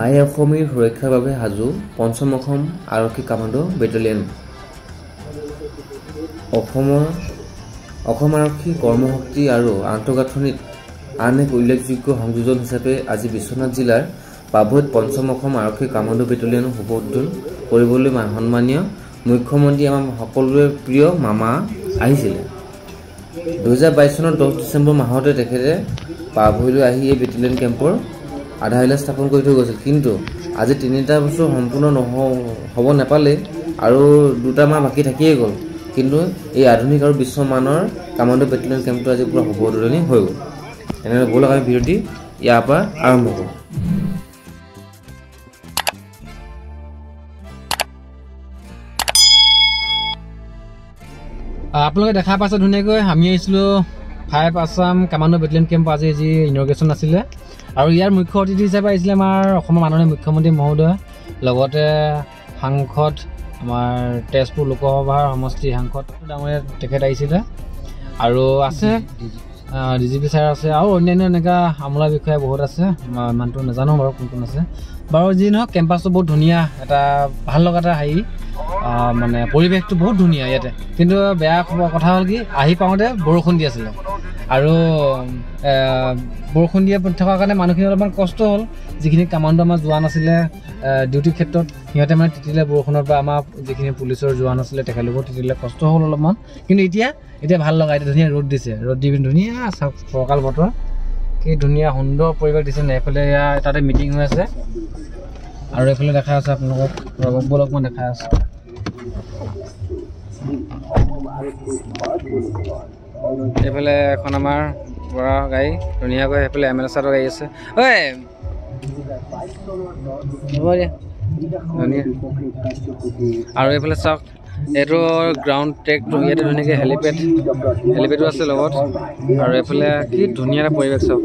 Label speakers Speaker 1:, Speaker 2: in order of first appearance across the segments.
Speaker 1: আই অসমীৰ সুৰক্ষাৰ বাবে সাজু পঞ্চম অসম আৰক্ষী কামাণ্ডো বেটেলিয়ন। অসম আৰক্ষী কৰ্মশক্তি আৰু আন্তঃগাঁথনিত আন এক উল্লেখযোগ্য সংযোজন হিচাপে আজি বিশ্বনাথ জিলাৰ পাভৈত পঞ্চম অসম আৰক্ষী কামাণ্ডো বেটেলিয়নৰ শুভ উদ্বোধন কৰিবলৈ সন্মানীয় মুখ্যমন্ত্ৰী আমাৰ সকলোৰে প্ৰিয় মামা আহিছিলে। 2022 চনৰ 10 ডিচেম্বৰ মাহতে তেখেতে পাভৈলৈ আহি এই বেটেলিয়ন কেম্পৰ আধাৰশিলা স্থাপন কৰি থৈ গৈছিল। কিন্তু আজি 3টা বছৰ সম্পূৰ্ণ হ'ব নাপালে আৰু 2টা মাহ বাকী থাকিয়ে গ'ল। কিন্তু এই আধুনিক আৰু বিশ্বমানৰ কামাণ্ডো বেটেলিয়ন কেম্পটো আজি পুৰা শুভ উদ্বোধনী হৈ গ'ল। এনেদৰে ব'লক আমি ভিডিঅ'টি ইয়াৰ পৰা আৰম্ভ কৰোঁ।
Speaker 2: আপোনালোকে দেখা পাইছে ধুনীয়াকৈ আমি আহিছিলোঁ 5 আছাম কামাণ্ডো বেটেলিয়ন কেম্প আজি যি ইনগ্ৰেশ্যন আছিলে আৰু ইয়াৰ মুখ্য অতিথি হিচাপে আহিছিলে আমাৰ অসমৰ মাননীয় মুখ্যমন্ত্ৰী মহোদয়, লগতে সাংসদ আমাৰ তেজপুৰ লোকসভাৰ সমষ্টি সাংসদ ডাঙৰীয়া তেখেত আহিছিলে আৰু আছে DGP ছাৰ আছে আৰু অন্যান্য এনেকুৱা আমোলা বিষয়া বহুত আছে। ইমানটো নাজানো বাৰু কোন কোন আছে বাৰু। যি নহওক কেম্পাছটো বহুত ধুনীয়া, এটা ভাল লগা এটা হেৰি মানে পৰিৱেশটো বহুত ধুনীয়া ইয়াতে। কিন্তু বেয়া কথা হ'ল কি আহি পাওঁতে বৰষুণ দি আছিলে আৰু বৰষুণ দিয়া থকাৰ কাৰণে মানুহখিনি অলপমান কষ্ট হ'ল। যিখিনি কামাণ্ডো আমাৰ জোৱান আছিলে ডিউটিৰ ক্ষেত্ৰত সিহঁতে মানে তিতিলে বৰষুণৰ পৰা। আমাৰ যিখিনি পুলিচৰ জোৱান আছিলে তেখেতলোকৰ তিতিলে কষ্ট হ'ল অলপমান। কিন্তু এতিয়া ভাল লগা, এতিয়া ধুনীয়া ৰ'দ দিছে, ৰ'দ দি পিনি ধুনীয়া ফৰকাল বতৰ, কি ধুনীয়া সুন্দৰ পৰিৱেশ দিছে। এইফালে তাতে মিটিং হৈ আছে আৰু এইফালে দেখাই আছে আপোনালোকক, ব'লক মই দেখাই আছোঁ। এইফালে এখন আমাৰ বৰা গাড়ী ধুনীয়াকৈ, সেইফালে MLA ছাৰৰ গাড়ী আছে। ঐ হ'ব দিয়া ধুনীয়া। আৰু এইফালে চাওক, এইটো গ্ৰাউণ্ড ট্ৰেকটো, ইয়াতে ধুনীয়াকৈ হেলিপেডো আছে লগত। আৰু এইফালে কি ধুনীয়া এটা পৰিৱেশ চাওক।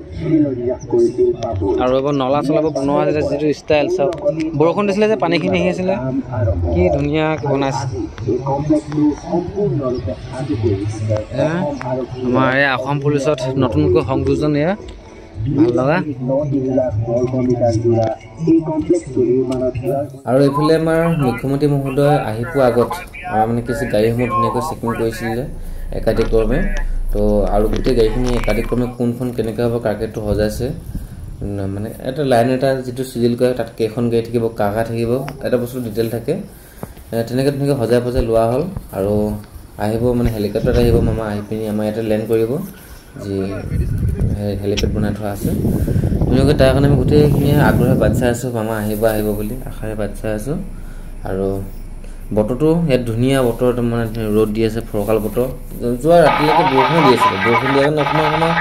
Speaker 2: আৰু এইবোৰ নলা চলাবোৰ বনোৱা আছিলে, যিটো ষ্টাইল চাওক। বৰষুণ দিছিলে যে পানীখিনি আহি আছিলে, কি ধুনীয়াকৈ বনাইছে। আমাৰ এই অসম পুলিচত নতুনকৈ সংযোজন, এয়া ভাল লগা।
Speaker 1: আৰু এইফালে আমাৰ মুখ্যমন্ত্ৰী মহোদয় আহি পোৱাৰ আগত আমাৰ মানে কিছু গাড়ীসমূহ ধুনীয়াকৈ চেকিং কৰিছিলে একাধিক্ৰমে। তো আৰু গোটেই গাড়ীখিনি একাধিক্ৰমে কোনখন কেনেকৈ হ'ব কাৰ্কেটটো সজাইছে, মানে এটা লাইন এটা যিটো চিজিল কৰে তাত কেইখন গাড়ী থাকিব, কাকা থাকিব, এটা বস্তু ডিটেইল থাকে। তেনেকৈ ধুনীয়াকৈ সজাই পজাই লোৱা হ'ল। আৰু আহিব মানে হেলিকপ্টাৰত আহিব মামা, আহি পিনি আমাৰ ইয়াতে লেণ্ড কৰিব, যি হেলিপেড বনাই থোৱা আছে ধুনীয়াকৈ। তাৰ কাৰণে আমি গোটেইখিনি আগ্ৰহে বাট চাই আছোঁ, মামা আহিব বুলি আশাৰে বাট চাই আছোঁ। আৰু বতৰটো ইয়াত ধুনীয়া বতৰ, মানে ৰ'দ দি আছে, ফৰকাল বতৰ। যোৱা ৰাতিলৈকে বৰষুণ দি আছিলে, বৰষুণ দিয়াৰ কাৰণে অকণমান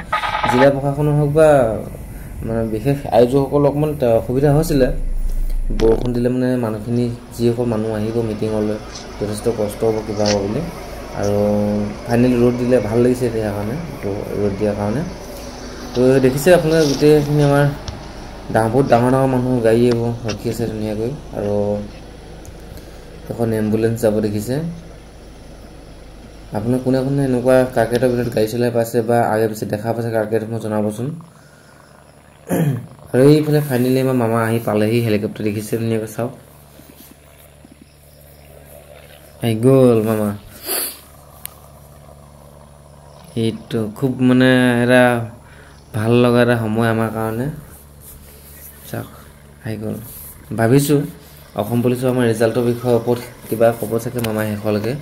Speaker 1: জিলা প্ৰশাসনৰ হওক বা মানে বিশেষ আয়োজকসকলৰ অকণমান অসুবিধা হৈছিলে। বৰষুণ দিলে মানে মানুহখিনি, যিসকল মানুহ আহিব মিটিঙলৈ, যথেষ্ট কষ্ট হ'ব, কিবা হ'ব বুলি। আৰু ফাইনেলি ৰ'দ দিলে ভাল লাগিছে এতিয়া কাৰণে, তো ৰ'দ দিয়াৰ কাৰণে। তো দেখিছে আপোনালোকে গোটেইখিনি আমাৰ বহুত ডাঙৰ মানুহ গাড়ী এইবোৰ ৰখি আছে ধুনীয়াকৈ। আৰু এখন এম্বুলেঞ্চ যাব দেখিছে। আপোনালোকে কোনে কোনে এনেকুৱা কাৰ্কেটৰ ভিতৰত গাড়ী চলাই পাইছে বা আগে পিছে দেখা পাইছে কাৰ্কেটসমূহ জনাবচোন। আৰু এইফালে ফাইনেলি আমাৰ মামা আহি পালেহি, হেলিকপ্টাৰ দেখিছে ধুনীয়াকৈ চাওক, আহি গ'ল মামা। এইটো খুব মানে এটা ভাল লগা এটা সময় আমাৰ কাৰণে। চাওক আহি গ'ল। ভাবিছোঁ অসম পুলিচৰ আমাৰ ৰিজাল্টৰ বিষয়ে ওপৰত কিবা ক'ব চাগে মামা শেষলৈকে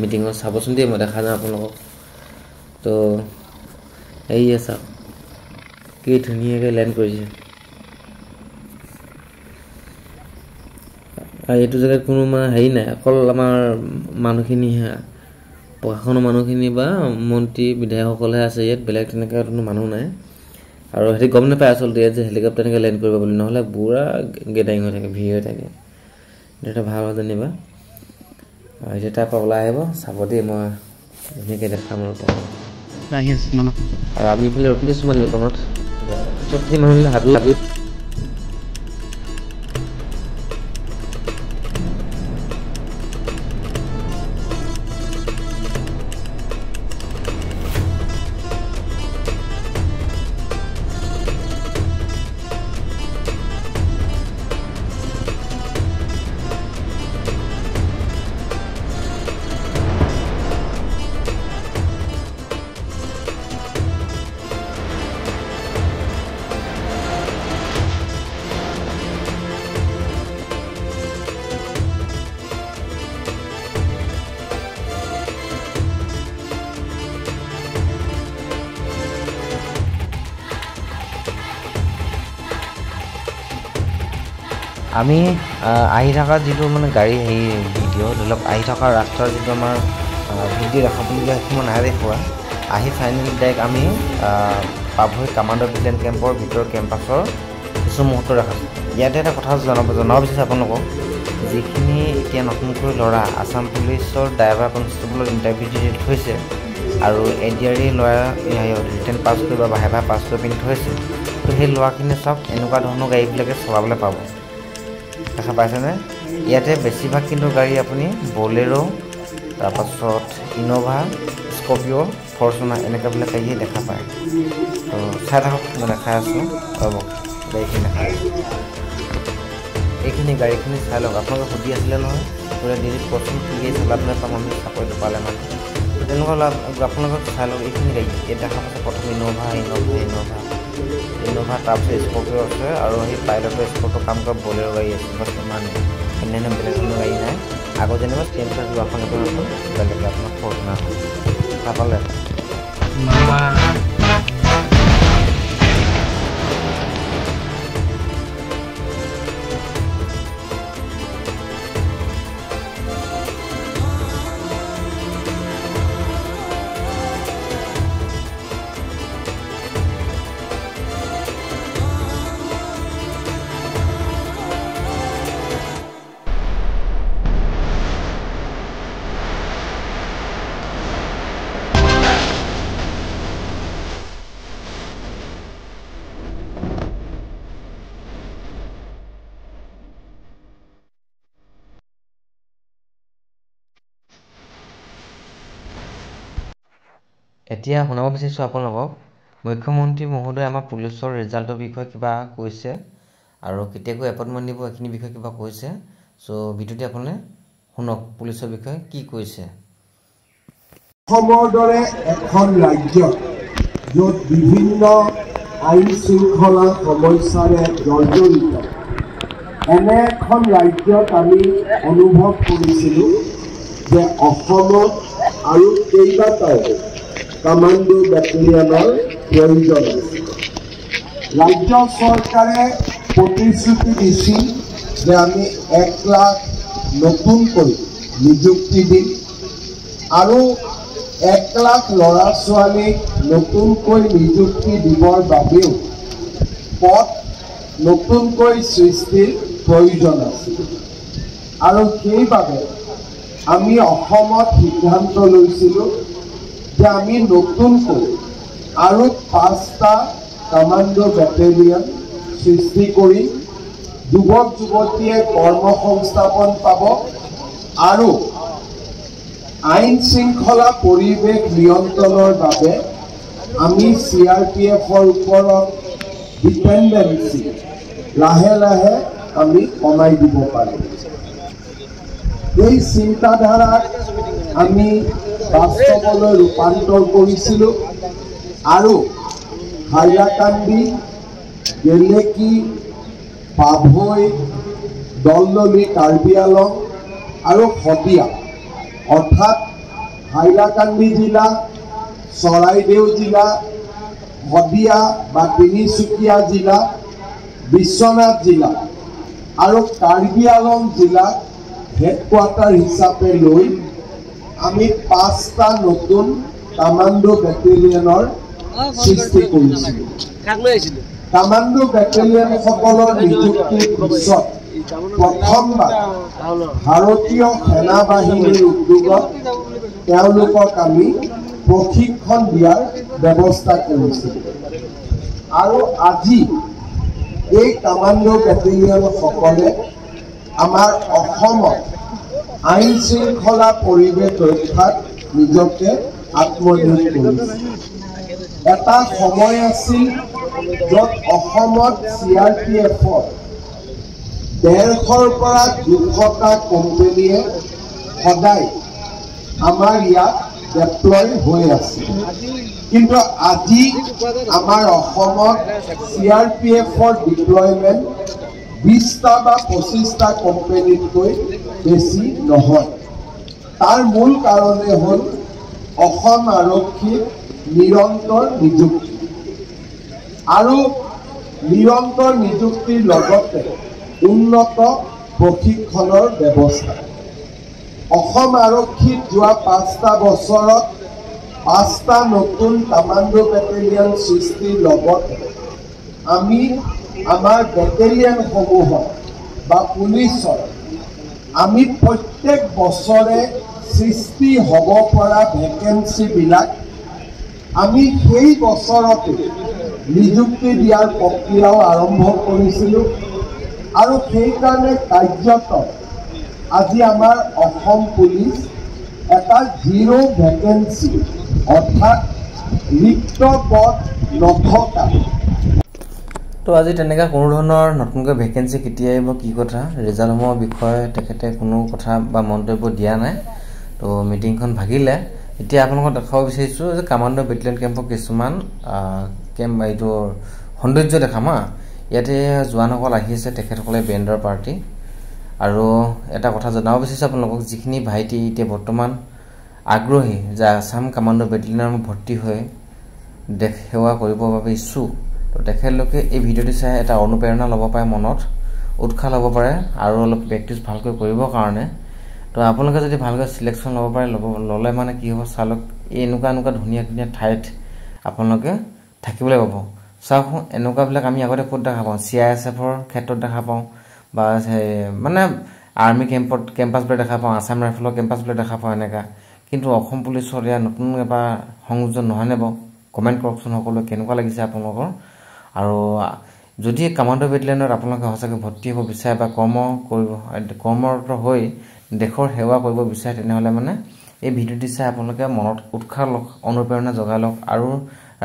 Speaker 1: মিটিঙত। চাবচোন দেই, মই দেখা যাওঁ আপোনালোকক। তো এইয়া চাওক কি ধুনীয়াকৈ লেণ্ড কৰিছে। আৰু এইটো জেগাত কোনো মানে হেৰি নাই, অকল আমাৰ মানুহখিনিহে, প্ৰশাসনৰ মানুহখিনি বা মন্ত্ৰী বিধায়কসকলহে আছে ইয়াত, বেলেগ তেনেকৈ কোনো মানুহ নাই। আৰু সিহঁতি গম নাপায় আচলতে ইয়াত যে হেলিকপ্টাৰ এনেকৈ লেণ্ড কৰিব বুলি, নহ'লে পুৰা গেদাৰিং হৈ থাকে, ভিৰ হৈ থাকে। এটা ভাল হয় যেনিবা। আৰু এতিয়া তাৰপৰা ওলাই আহিব, চাব দেই, মই ধুনীয়াকৈ দেখাম। আৰু আমি এইফালে ৰখি দিছোঁ মানে দোকানত, মানুহবিলাক হাবি আমি আহি থকা যিটো মানে গাড়ী হেৰি ভিডিঅ' ধৰি লওক আহি থকা ৰাস্তাৰ যিটো আমাৰ ভিডিঅ' দেখাবলগীয়া সেইটো মই নাই দেখুওৱা আহি ফাইনেলি ডাইৰেক্ট আমি পাভৈ কামাণ্ডো বেটেলিয়ন কেম্পৰ ভিতৰৰ কেম্পাছৰ কিছু মুহূৰ্ত দেখাইছোঁ ইয়াতে এটা কথা জনাব বিচাৰিছোঁ আপোনালোকক যিখিনি এতিয়া নতুনকৈ ল'ৰা আছাম পুলিচৰ ড্ৰাইভাৰ কনষ্টেবলৰ ইণ্টাৰভিউ দি থৈছে আৰু এডিআৰই ল'ৰা ৰিটেন পাছ কৰি বা ভাই পাছ কৰি পিনি থৈছে তো সেই ল'ৰাখিনি চব এনেকুৱা ধৰণৰ গাড়ীবিলাকে চলাবলৈ পাব দেখা পাইছেনে ইয়াতে বেছিভাগ কিন্তু গাড়ী আপুনি বলেৰো তাৰপাছত ইন'ভা স্কৰ্পিঅ' ফৰ্চুনাৰ এনেকুৱাবিলাক গাড়ীয়ে দেখা পায় তো চাই থাকক মই দেখাই আছোঁ ৰ'ব গাড়ীখিনি দেখাই আছোঁ এইখিনি গাড়ীখিনি চাই লওক আপোনালোকে সুধি আছিলে নহয় বোলে ডিজিট কচোন কি গাড়ী চলাবলৈ পাম আমি চাকৰিটো পালে মানে তেনেকুৱা আপোনালোকক চাই লওক এইখিনি গাড়ী ইয়াত দেখা পাইছে প্ৰথম ইন'ভা তাৰপিছত স্কৰ্পিঅ' আছে আৰু সেই পাইলটৰ স্কৰ্পিঅ' কাম কৰা বলেৰো গাড়ী আছে বাছ ইমানে অন্যান্য বেলেগ ধৰণৰ গাড়ী নাই আগত যেনিবা টেম্পাৰ যোৱাখন বেলেগ আপোনাৰ ফৰ্চুনাৰ নাপালে এতিয়া শুনাব বিচাৰিছোঁ আপোনালোকক মুখ্যমন্ত্ৰী মহোদয়ে আমাৰ পুলিচৰ ৰিজাল্টৰ বিষয়ে কিবা কৈছে আৰু কেতিয়াকৈ এপইণ্টমেণ্ট দিব এইখিনি বিষয়ে কিবা কৈছে চ' ভিডিঅ'টি আপুনি শুনক পুলিচৰ বিষয়ে কি কৈছে
Speaker 3: অসমৰ দৰে এখন ৰাজ্যত য'ত বিভিন্ন আইন শৃংখলা সমস্যাৰে জৰ্জৰিত এনে এখন ৰাজ্যত আমি অনুভৱ কৰিছিলোঁ যে অসমত আৰু কেইবাটাও কামাণ্ডো বেটেলিয়নৰ প্ৰয়োজন আছে ৰাজ্য চৰকাৰে প্ৰতিশ্ৰুতি দিছিল যে আমি 1 লাখ নতুনকৈ নিযুক্তি দিম আৰু 1 লাখ ল'ৰা ছোৱালীক নতুনকৈ নিযুক্তি দিবৰ বাবেও পদ নতুনকৈ সৃষ্টিৰ প্ৰয়োজন আছিল আৰু সেইবাবে আমি অসমত সিদ্ধান্ত লৈছিলোঁ যে আমি নতুনকৈ আৰু 5টা কামাণ্ডো বেটেলিয়ন সৃষ্টি কৰি যুৱক যুৱতীয়ে কৰ্মসংস্থাপন পাব আৰু আইন শৃংখলা পৰিৱেশ নিয়ন্ত্ৰণৰ বাবে আমি CRPFৰ ওপৰত ডিপেণ্ডেঞ্চি লাহে লাহে আমি কমাই দিব পাৰিম এই চিন্তাধাৰাক আমি বাস্তৱলৈ ৰূপান্তৰ কৰিছিলোঁ আৰু হাইলাকান্দি গেলেকী পাভৈ দলদলি কাৰ্বি আংলং আৰু শদিয়া অৰ্থাৎ হাইলাকান্দি জিলা চৰাইদেউ জিলা শদিয়া বা তিনিচুকীয়া জিলা বিশ্বনাথ জিলা আৰু কাৰ্বি আংলং জিলা হেডকোৱাৰ্টাৰ হিচাপে লৈ আমি 5টা নতুন কামাণ্ডো বেটেলিয়নৰ সৃষ্টি কৰিছিলোঁ কামাণ্ডো বেটেলিয়নসকলৰ নিযুক্তিৰ পিছত প্ৰথমবাৰ ভাৰতীয় সেনাবাহিনীৰ উদ্যোগত তেওঁলোকক আমি প্ৰশিক্ষণ দিয়াৰ ব্যৱস্থা কৰিছিলোঁ আৰু আজি এই কামাণ্ডো বেটেলিয়নসকলে আমাৰ অসমত আইন শৃংখলা পৰিৱেশ ৰক্ষাত নিজকে আত্মনিয়োগ কৰিছে এটা সময় আছিল য'ত অসমত CRPFৰ 150ৰ পৰা 200টা কোম্পানীয়ে সদায় আমাৰ ইয়াত ডেপ্লয় হৈ আছে কিন্তু আজি আমাৰ অসমত CRPFৰ ডিপ্লয়মেণ্ট 20টা বা 25টা কোম্পানীতকৈ বেছি নহয় তাৰ মূল কাৰণে হ'ল অসম আৰক্ষীৰ নিৰন্তৰ নিযুক্তি আৰু নিৰন্তৰ নিযুক্তিৰ লগতে উন্নত প্ৰশিক্ষণৰ ব্যৱস্থা। অসম আৰক্ষীত যোৱা 5টা বছৰত 5টা নতুন কামাণ্ডো বেটেলিয়ন সৃষ্টিৰ লগতে আমি আমাৰ বেটেলিয়নসমূহৰ বা পুলিচৰ আমি প্ৰত্যেক বছৰে সৃষ্টি হ'ব পৰা ভেকেঞ্চিবিলাক আমি সেই বছৰতে নিযুক্তি দিয়াৰ প্ৰক্ৰিয়াও আৰম্ভ কৰিছিলোঁ আৰু সেইকাৰণে কাৰ্যত আজি আমাৰ অসম পুলিচ এটা 0 ভেকেঞ্চি অৰ্থাৎ ৰিক্ত পদ নথকা।
Speaker 1: তো আজি তেনেকৈ কোনো ধৰণৰ নতুনকৈ ভেকেঞ্চি কেতিয়া আহিব কি কথা ৰিজাল্টসমূহৰ বিষয়ে তেখেতে কোনো কথা বা মন্তব্য দিয়া নাই। তো মিটিংখন ভাগিলে এতিয়া আপোনালোকক দেখাব বিচাৰিছোঁ যে কামাণ্ডো বেটেলিয়ন কেম্পৰ কিছুমান এইটো সৌন্দৰ্য দেখাম ইয়াতে জোৱানসকল আহি আছে তেখেতসকলে বেণ্ডৰ পাৰ্টি। আৰু এটা কথা জনাব বিচাৰিছোঁ আপোনালোকক যিখিনি ভাইটি এতিয়া বৰ্তমান আগ্ৰহী যে আছাম কামাণ্ডো বেটেলিয়নত ভৰ্তি হৈ দেশ সেৱা কৰিবৰ বাবে ইচ্ছুক তো তেখেতলোকে এই ভিডিঅ'টো চাই এটা অনুপ্ৰেৰণা ল'ব পাৰে মনত উৎসাহ ল'ব পাৰে আৰু অলপ প্ৰেক্টিছ ভালকৈ কৰিবৰ কাৰণে। তো আপোনালোকে যদি ভালকৈ সিলেকশ্যন ল'ব পাৰে ল'লে মানে কি হ'ব চালক এনেকুৱা ধুনীয়া ধুনীয়া ঠাইত আপোনালোকে থাকিবলৈ পাব। চাওক এনেকুৱাবিলাক আমি আগতে ক'ত দেখা পাওঁ CISFৰ ক্ষেত্ৰত দেখা পাওঁ বা মানে আৰ্মি কেম্পাছবিলাক দেখা পাওঁ আছাম ৰাইফলৰ কেম্পাছবিলাক দেখা পাওঁ এনেকুৱা। কিন্তু অসম পুলিচৰ ইয়াৰ নতুন এটা সংযোজন নহয়নে বাৰু কমেণ্ট কৰকচোন সকলোৱে কেনেকুৱা লাগিছে আপোনালোকৰ। আৰু যদি কামাণ্ডো বেটেলিয়নত আপোনালোকে সঁচাকৈ ভৰ্তি হ'ব বিচাৰে বা কৰ্মৰত হৈ দেশৰ সেৱা কৰিব বিচাৰে তেনেহ'লে মানে এই ভিডিঅ'টি চাই আপোনালোকে মনত উৎসাহ লওক অনুপ্ৰেৰণা জগাই লওক আৰু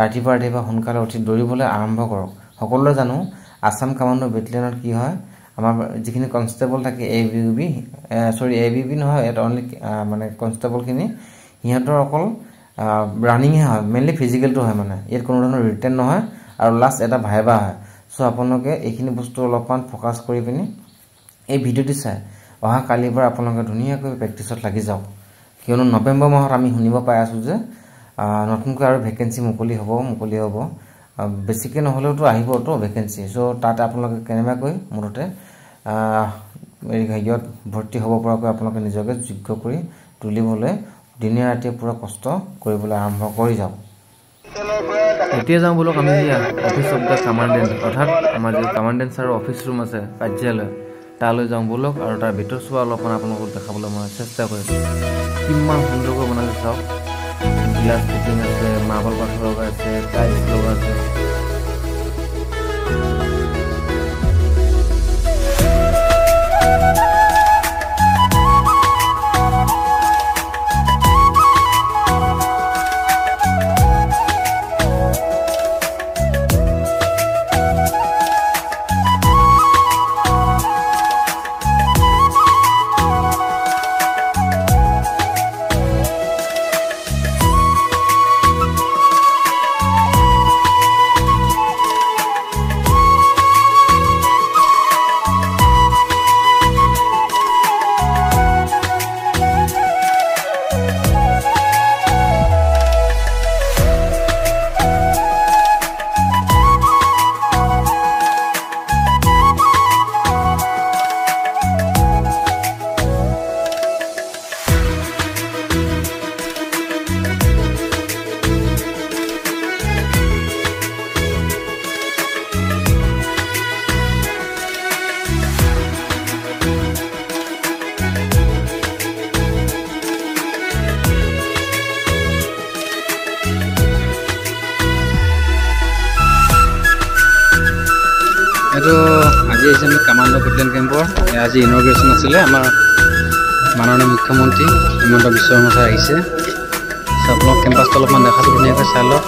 Speaker 1: ৰাতিপুৱা সোনকালে উঠি দৌৰিবলৈ আৰম্ভ কৰক। সকলোৱে জানো আছাম কামাণ্ডো বেটেলিয়নত কি হয় আমাৰ যিখিনি কনষ্টেবল থাকে ABB নহয় ইয়াত অনলি মানে কনষ্টেবলখিনি সিহঁতৰ অকল ৰানিংহে হয় মেইনলি ফিজিকেলটো হয় মানে ইয়াত কোনো ধৰণৰ ৰিটেন নহয় আৰু লাষ্ট এটা ভাইবা হয়। চ' আপোনালোকে এইখিনি বস্তু অলপমান ফ'কাছ কৰি পিনি এই ভিডিঅ'টি চাই অহা কালিৰ পৰা আপোনালোকে ধুনীয়াকৈ প্ৰেক্টিছত লাগি যাওক। কিয়নো নৱেম্বৰ মাহত আমি শুনিব পাই আছোঁ যে নতুনকৈ আৰু ভেকেঞ্চি মুকলি হ'ব বেছিকৈ নহ'লেওতো আহিবতো ভেকেঞ্চি। চ' তাত আপোনালোকে কেনেবাকৈ মুঠতে হেৰিয়ত ভৰ্তি হ'ব পৰাকৈ আপোনালোকে নিজকে যোগ্য কৰি তুলিবলৈ দিনে ৰাতিয়ে পুৰা কষ্ট কৰিবলৈ আৰম্ভ কৰি যাওক। এতিয়া যাওঁ বোলক আমি অফিচ অফ দ্য কামাণ্ডেণ্ট অৰ্থাৎ আমাৰ যি কামাণ্ডেণ্ট ছাৰৰ অফিচ ৰুম আছে কাৰ্যালয় তালৈ যাওঁ বোলক আৰু তাৰ ভিতৰ চোৱা অলপমান আপোনালোকক দেখাবলৈ মই চেষ্টা কৰিছোঁ। কিমান সুন্দৰকৈ বনাইছে চাওক গ্লাছ ফিটিং আছে মাৰ্বল পাথৰ লগা আছে টাইলছ লগা আছে। এইটো আজি আহিছে আমি কামাণ্ডো বেটেলিয়ন কেম্পৰ আজি ইনগ্ৰেশ্যন আছিলে আমাৰ মাননীয় মুখ্যমন্ত্ৰী হিমন্ত বিশ্ব শৰ্মা ছাৰ আহিছে। চ' আপোনালোক কেম্পাছটো অলপমান দেখাটো ধুনীয়াকৈ চাই লওক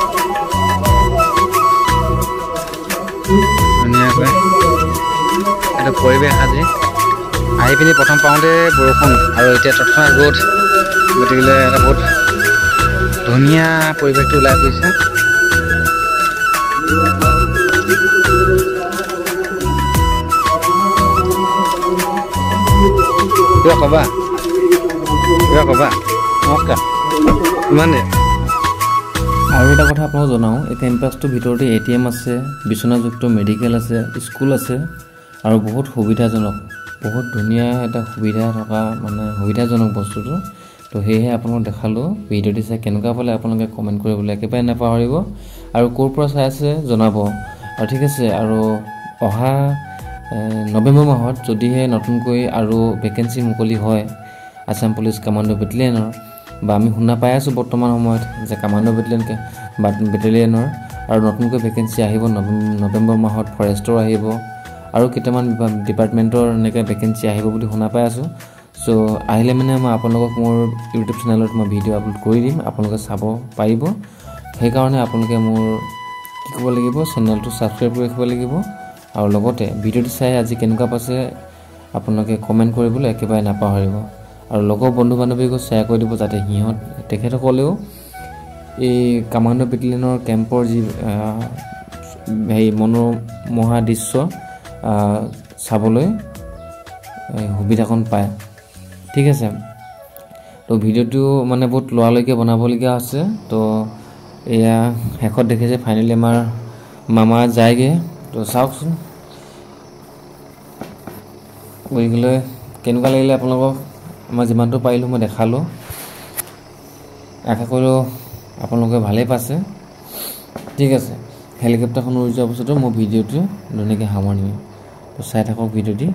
Speaker 1: ধুনীয়াকৈ এটা পৰিৱেশ আজি আহি পিনি প্ৰথম পাওঁতে বৰষুণ আৰু এতিয়া তৎক্ষণাত ৰ'দ গতিকে এটা বহুত ধুনীয়া পৰিৱেশটো ওলাই পৰিছে। কিবা ক'বা নমস্কাৰ ইমানে। আৰু এটা কথা আপোনাক জনাওঁ এই কেম্পাছটোৰ ভিতৰতে ATM আছে বিচনাযুক্ত মেডিকেল আছে স্কুল আছে আৰু বহুত সুবিধাজনক, বহুত ধুনীয়া এটা সুবিধা থকা মানে সুবিধাজনক বস্তুটো। তো সেয়েহে আপোনালোকক দেখালোঁ। ভিডিঅ'টি চাই কেনেকুৱা পালে আপোনালোকে কমেণ্ট কৰিবলৈ একেবাৰে নাপাহৰিব আৰু ক'ৰ পৰা চাই আছে জনাব। আৰু ঠিক আছে, আৰু অহা নৱেম্বৰ মাহত যদিহে নতুনকৈ আৰু ভেকেঞ্চি মুকলি হয় আছাম পুলিচ কামাণ্ডো বেটেলিয়নৰ, বা আমি শুনা পাই আছোঁ বৰ্তমান সময়ত যে কামাণ্ডো বেটেলিয়নৰ আৰু নতুনকৈ ভেকেঞ্চি আহিব নৱেম্বৰ মাহত, ফৰেষ্টৰ আহিব আৰু কেইটামান ডিপাৰ্টমেণ্টৰ এনেকৈ ভেকেঞ্চি আহিব বুলি শুনা পাই আছোঁ। চ' আহিলে মানে মই আপোনালোকক মোৰ ইউটিউব চেনেলত মই ভিডিঅ' আপলোড কৰি দিম, আপোনালোকে চাব পাৰিব। সেইকাৰণে আপোনালোকে মোৰ কি ক'ব লাগিব, চেনেলটো ছাবস্ক্ৰাইব কৰি ৰাখিব লাগিব আৰু লগতে ভিডিঅ'টো চাই আজি কেনেকুৱা পাইছে আপোনালোকে কমেণ্ট কৰিবলৈ একেবাৰে নাপাহৰিব আৰু লগৰ বন্ধু বান্ধৱীকো শ্বেয়াৰ কৰি দিব, যাতে তেখেতসকলেও এই কামাণ্ডো বেটেলিয়নৰ কেম্পৰ যি মনোমোহা দৃশ্য চাবলৈ সুবিধাকণ পায়। ঠিক আছে, তো ভিডিঅ'টো মানে বহুত লৰালৈকে বনাবলগীয়া আছে। তো এয়া শেষত দেখিছে ফাইনেলি আমাৰ মামা যায়গৈ। তো চাওকচোন গৈ কেনেকুৱা লাগিলে আপোনালোকক। মই যিমানটো পাৰিলোঁ মই দেখালোঁ, আশা কৰিলোঁ আপোনালোকে ভালেই পাইছে। ঠিক আছে, হেলিকপ্টাৰখন উৰি যোৱাৰ পাছতো মই ভিডিঅ'টো ধুনীয়াকৈ সামৰণি মাৰিম। তো চাই থাকক ভিডিঅ'টি।